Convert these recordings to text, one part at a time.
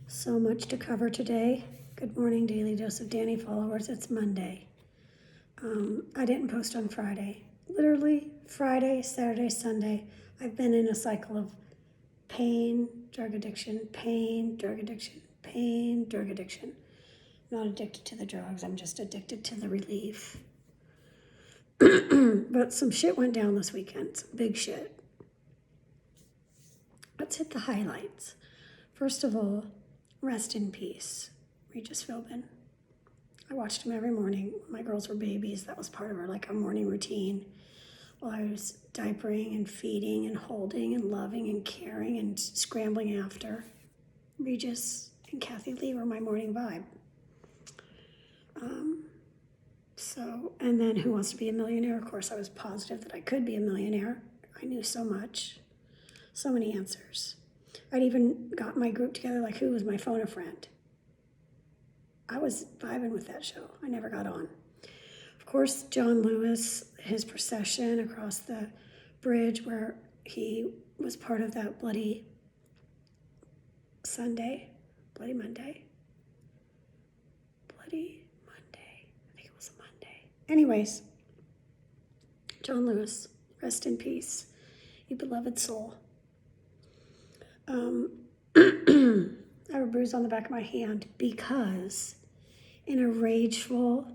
So much to cover today. Good morning, Daily Dose of Danny followers. It's Monday. I didn't post on Friday. Literally, Friday, Saturday, Sunday, I've been in a cycle of pain, drug addiction, pain, drug addiction, pain, drug addiction. I'm not addicted to the drugs, I'm just addicted to the relief. But some shit went down this weekend, some big shit. Let's hit the highlights. First of all, rest in peace, Regis Philbin. I watched him every morning. My girls were babies. That was part of our morning routine. While I was diapering and feeding and holding and loving and caring and scrambling after. Regis and Kathy Lee were my morning vibe. And then Who Wants to Be a Millionaire? Of course, I was positive that I could be a millionaire. I knew so much. So many answers. I'd even got my group together, who was my phone a friend. I was vibing with that show. I never got on. Of course, John Lewis, his procession across the bridge where he was part of that Bloody Monday. I think it was a Monday. Anyways, John Lewis, rest in peace, you beloved soul. I have a bruise on the back of my hand because in a rageful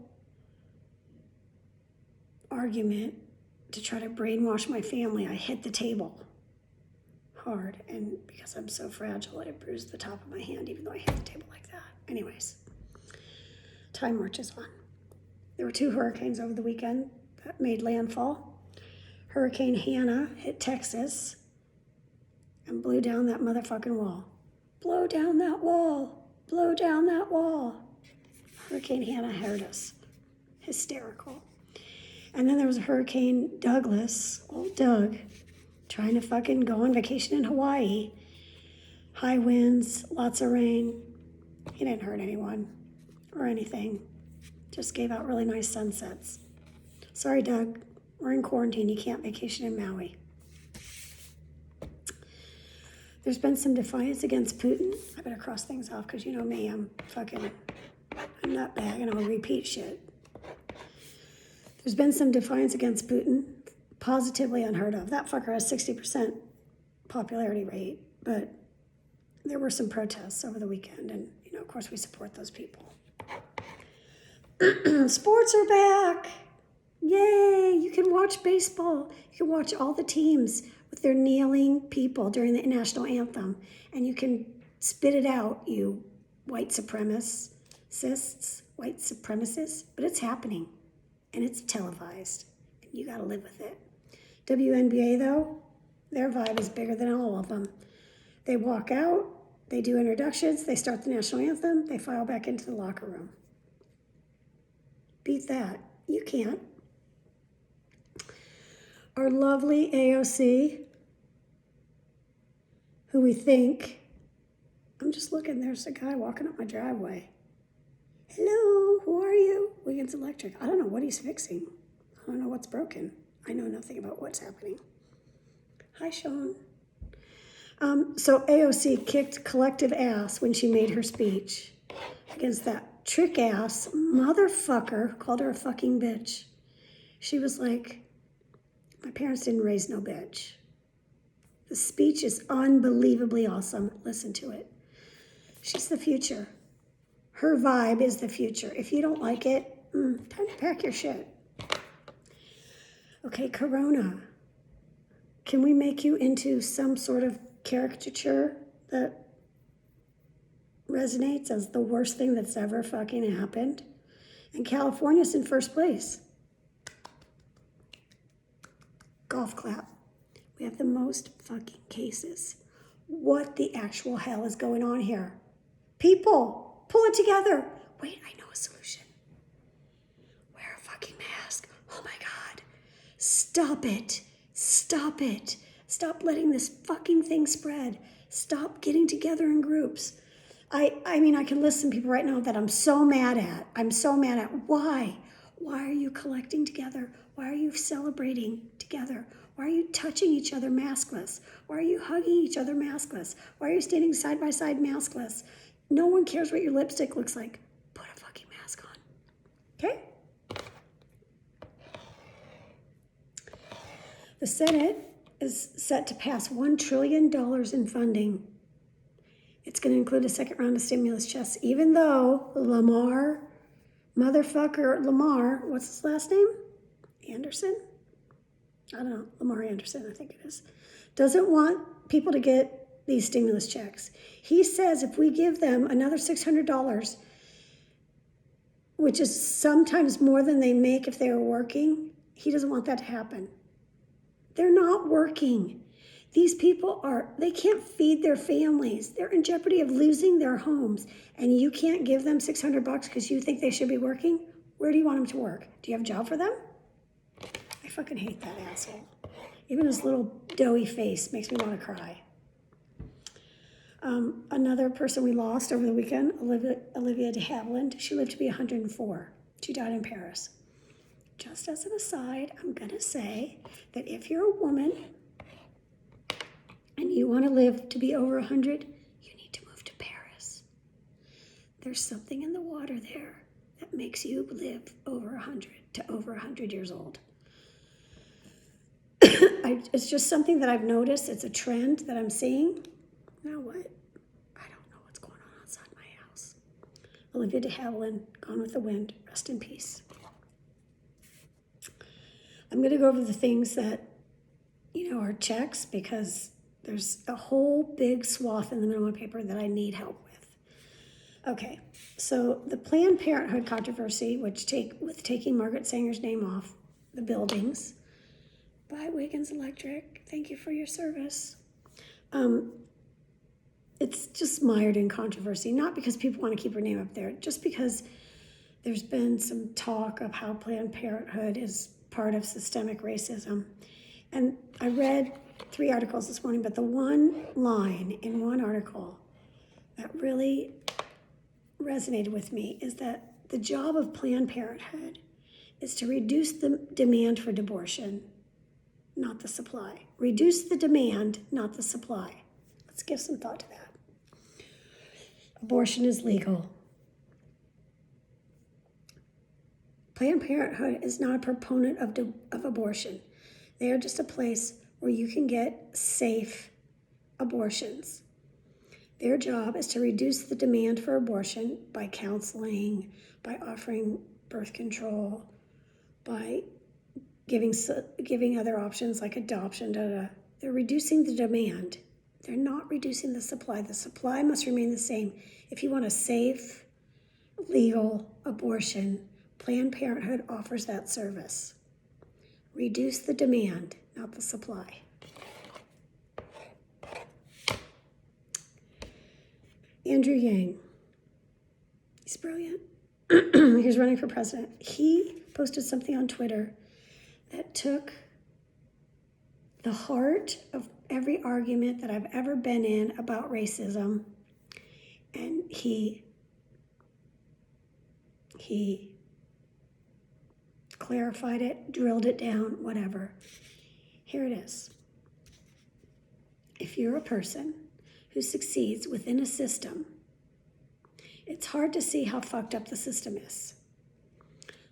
argument to try to brainwash my family, I hit the table hard. And because I'm so fragile, it bruised the top of my hand, even though I hit the table like that. Anyways, time marches on. There were 2 hurricanes over the weekend that made landfall. Hurricane Hannah hit Texas and blew down that motherfucking wall. Blow down that wall. Blow down that wall. Hurricane Hannah hurt us. Hysterical. And then there was Hurricane Douglas, old Doug, trying to fucking go on vacation in Hawaii. High winds, lots of rain. He didn't hurt anyone or anything. Just gave out really nice sunsets. Sorry, Doug. We're in quarantine. You can't vacation in Maui. There's been some defiance against Putin. I better cross things off because you know me, I'm a nutbag and I'll repeat shit. There's been some defiance against Putin, positively unheard of. That fucker has 60% popularity rate, but there were some protests over the weekend and, of course we support those people. Sports are back. Yay, you can watch baseball. You can watch all the teams with their kneeling people during the national anthem. And you can spit it out, you white supremacists. But it's happening. And it's televised. And you got to live with it. WNBA, though, their vibe is bigger than all of them. They walk out, they do introductions, they start the national anthem, they file back into the locker room. Beat that. You can't. Our lovely AOC, who we think, I'm just looking, there's a guy walking up my driveway. Hello, who are you? Wiggins Electric. I don't know what he's fixing. I don't know what's broken. I know nothing about what's happening. Hi, Sean. So AOC kicked collective ass when she made her speech against that trick ass motherfucker who called her a fucking bitch. She was like, my parents didn't raise no bitch. The speech is unbelievably awesome. Listen to it. She's the future. Her vibe is the future. If you don't like it, time to pack your shit. Okay, Corona. Can we make you into some sort of caricature that resonates as the worst thing that's ever fucking happened? And California's in first place. Golf clap. We have the most fucking cases. What the actual hell is going on here? People, pull it together. Wait, I know a solution. Wear a fucking mask. Oh my God. Stop it. Stop it. Stop letting this fucking thing spread. Stop getting together in groups. I mean, I can list some people right now that I'm so mad at. Why? Why are you collecting together? Why are you celebrating together? Why are you touching each other maskless? Why are you hugging each other maskless? Why are you standing side by side maskless? No one cares what your lipstick looks like. Put a fucking mask on. Okay? The Senate is set to pass $1 trillion in funding. It's going to include a second round of stimulus checks, even though Lamar, what's his last name? Anderson? I don't know, Lamar Anderson, I think it is, doesn't want people to get these stimulus checks. He says if we give them another $600, which is sometimes more than they make if they were working, he doesn't want that to happen. They're not working. These people they can't feed their families. They're in jeopardy of losing their homes. And you can't give them $600 because you think they should be working? Where do you want them to work? Do you have a job for them? I fucking hate that asshole. Even his little doughy face makes me want to cry. Another person we lost over the weekend, Olivia de Havilland, she lived to be 104. She died in Paris. Just as an aside, I'm going to say that if you're a woman and you want to live to be over 100, you need to move to Paris. There's something in the water there that makes you live over 100 to over 100 years old. It's just something that I've noticed. It's a trend that I'm seeing. Now what? I don't know what's going on outside my house. Olivia de Havilland, gone with the wind. Rest in peace. I'm going to go over the things that, are checks, because there's a whole big swath in the middle of my paper that I need help with. Okay, so the Planned Parenthood controversy, with taking Margaret Sanger's name off the buildings. Bye, Wiggins Electric. Thank you for your service. It's just mired in controversy, not because people want to keep her name up there, just because there's been some talk of how Planned Parenthood is part of systemic racism. And I read 3 articles this morning, but the one line in one article that really resonated with me is that the job of Planned Parenthood is to reduce the demand for abortion, not the supply. Reduce the demand, not the supply. Let's give some thought to that. Abortion is legal. Planned Parenthood is not a proponent of abortion. They are just a place where you can get safe abortions. Their job is to reduce the demand for abortion by counseling, by offering birth control, by giving other options like adoption. They're reducing the demand. They're not reducing the supply. The supply must remain the same. If you want a safe, legal abortion, Planned Parenthood offers that service. Reduce the demand, not the supply. Andrew Yang, he's brilliant. He's running for president. He posted something on Twitter that took the heart of every argument that I've ever been in about racism, and he clarified it, drilled it down, whatever. Here it is. If you're a person who succeeds within a system, it's hard to see how fucked up the system is.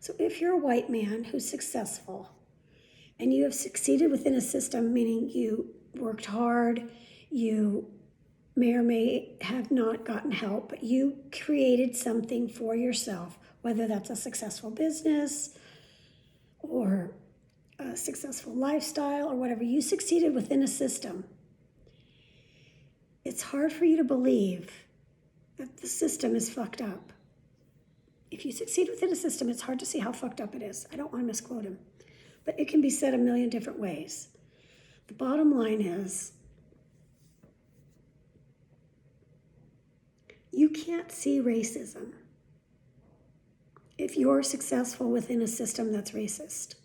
So if you're a white man who's successful and you have succeeded within a system, meaning you worked hard, you may or may have not gotten help, but you created something for yourself, whether that's a successful business or a successful lifestyle or whatever, you succeeded within a system. It's hard for you to believe that the system is fucked up. If you succeed within a system, it's hard to see how fucked up it is. I don't want to misquote him, but it can be said a million different ways. The bottom line is, you can't see racism if you're successful within a system that's racist.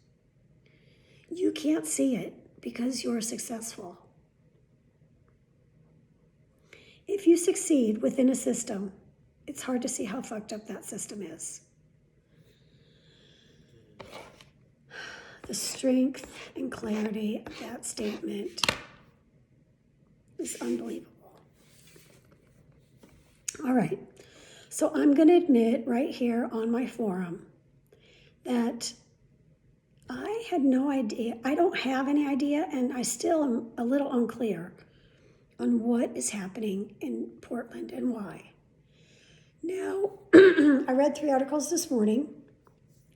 You can't see it because you're successful. If you succeed within a system, it's hard to see how fucked up that system is. The strength and clarity of that statement is unbelievable. All right. So I'm going to admit right here on my forum that I had no idea. I don't have any idea, and I still am a little unclear on what is happening in Portland and why. Now, I read 3 articles this morning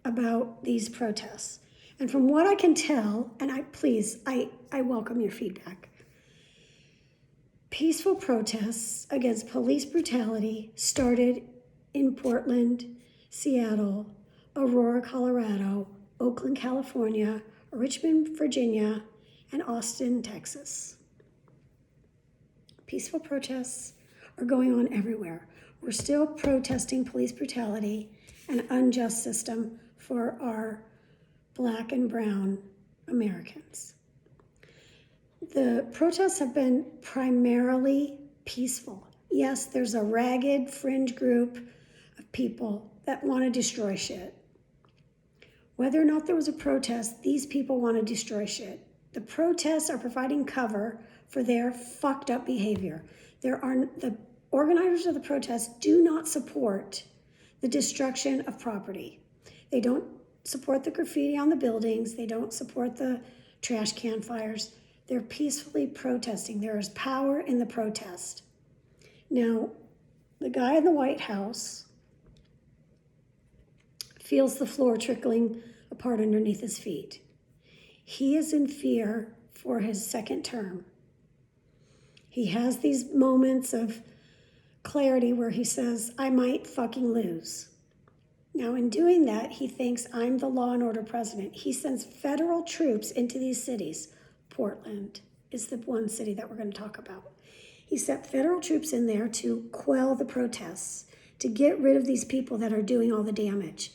about these protests. And from what I can tell, and I welcome your feedback. Peaceful protests against police brutality started in Portland, Seattle, Aurora, Colorado, Oakland, California, Richmond, Virginia, and Austin, Texas. Peaceful protests are going on everywhere. We're still protesting police brutality and unjust system for our Black and brown Americans. The protests have been primarily peaceful. Yes, there's a ragged fringe group of people that want to destroy shit. Whether or not there was a protest, these people want to destroy shit. The protests are providing cover for their fucked up behavior. The organizers of the protests do not support the destruction of property. They don't support the graffiti on the buildings. They don't support the trash can fires. They're peacefully protesting. There is power in the protest. Now, the guy in the White House feels the floor trickling apart underneath his feet. He is in fear for his second term. He has these moments of clarity where he says, I might fucking lose. Now, in doing that, he thinks I'm the law and order president. He sends federal troops into these cities. Portland is the one city that we're going to talk about. He sent federal troops in there to quell the protests, to get rid of these people that are doing all the damage.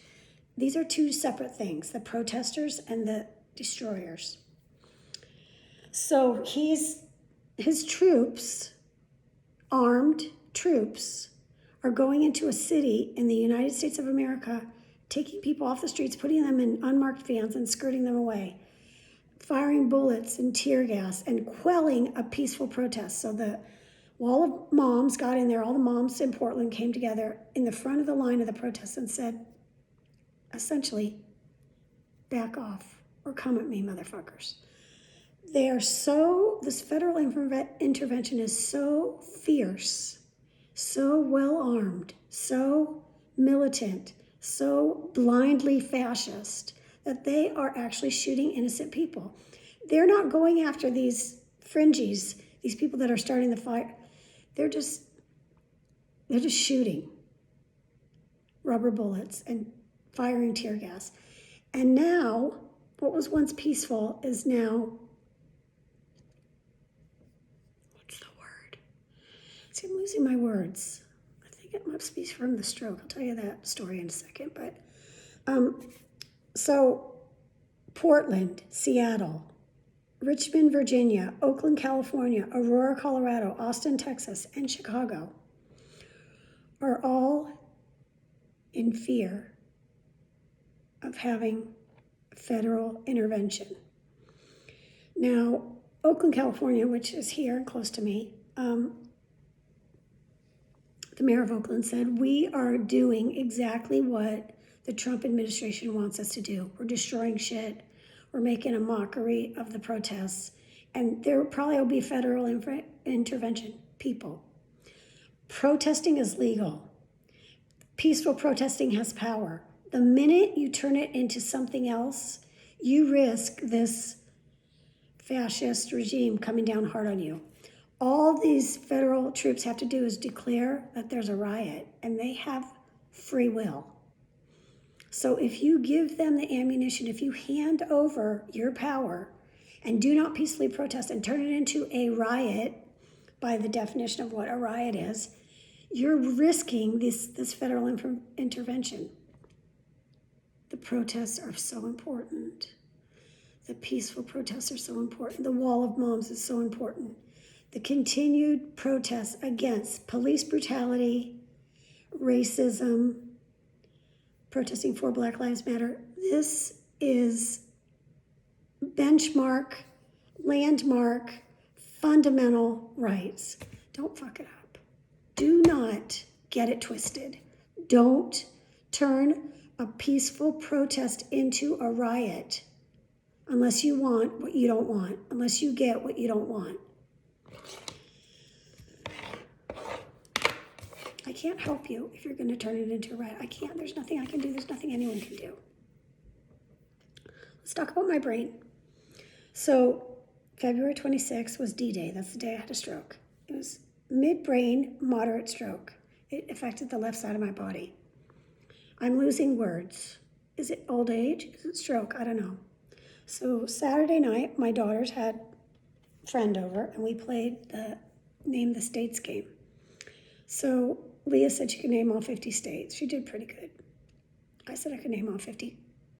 These are 2 separate things, the protesters and the destroyers. So his troops, armed troops, are going into a city in the United States of America, taking people off the streets, putting them in unmarked vans and skirting them away, firing bullets and tear gas and quelling a peaceful protest. So the wall of moms got in there. All the moms in Portland came together in the front of the line of the protest and said, essentially, back off or come at me, motherfuckers. This federal intervention is so fierce, so well-armed, so militant, so blindly fascist that they are actually shooting innocent people. They're not going after these fringies, these people that are starting the fight. They're just shooting rubber bullets and firing tear gas. And now, what was once peaceful is now, what's the word? See, I'm losing my words. I think it must be from the stroke. I'll tell you that story in a second. But so Portland, Seattle, Richmond, Virginia, Oakland, California, Aurora, Colorado, Austin, Texas, and Chicago are all in fear of having federal intervention. Now, Oakland, California, which is here and close to me, the mayor of Oakland said, we are doing exactly what the Trump administration wants us to do. We're destroying shit. We're making a mockery of the protests. And there probably will be federal intervention. People. Protesting is legal. Peaceful protesting has power. The minute you turn it into something else, you risk this fascist regime coming down hard on you. All these federal troops have to do is declare that there's a riot, and they have free will. So if you give them the ammunition, if you hand over your power and do not peacefully protest and turn it into a riot, by the definition of what a riot is, you're risking this federal intervention. The protests are so important. The peaceful protests are so important. The wall of moms is so important. The continued protests against police brutality, racism, protesting for Black Lives Matter. This is benchmark, landmark, fundamental rights. Don't fuck it up. Do not get it twisted. Don't turn a peaceful protest into a riot unless you want what you don't want, unless you get what you don't want. I can't help you if you're going to turn it into a riot. I can't. There's nothing I can do. There's nothing anyone can do. Let's talk about my brain. So February 26th was D-Day. That's the day I had a stroke. It was mid-brain, moderate stroke. It affected the left side of my body. I'm losing words. Is it old age? Is it stroke? I don't know. So Saturday night, my daughters had a friend over, and we played the Name the States game. So Leah said she could name all 50 states. She did pretty good. I said I could name all 50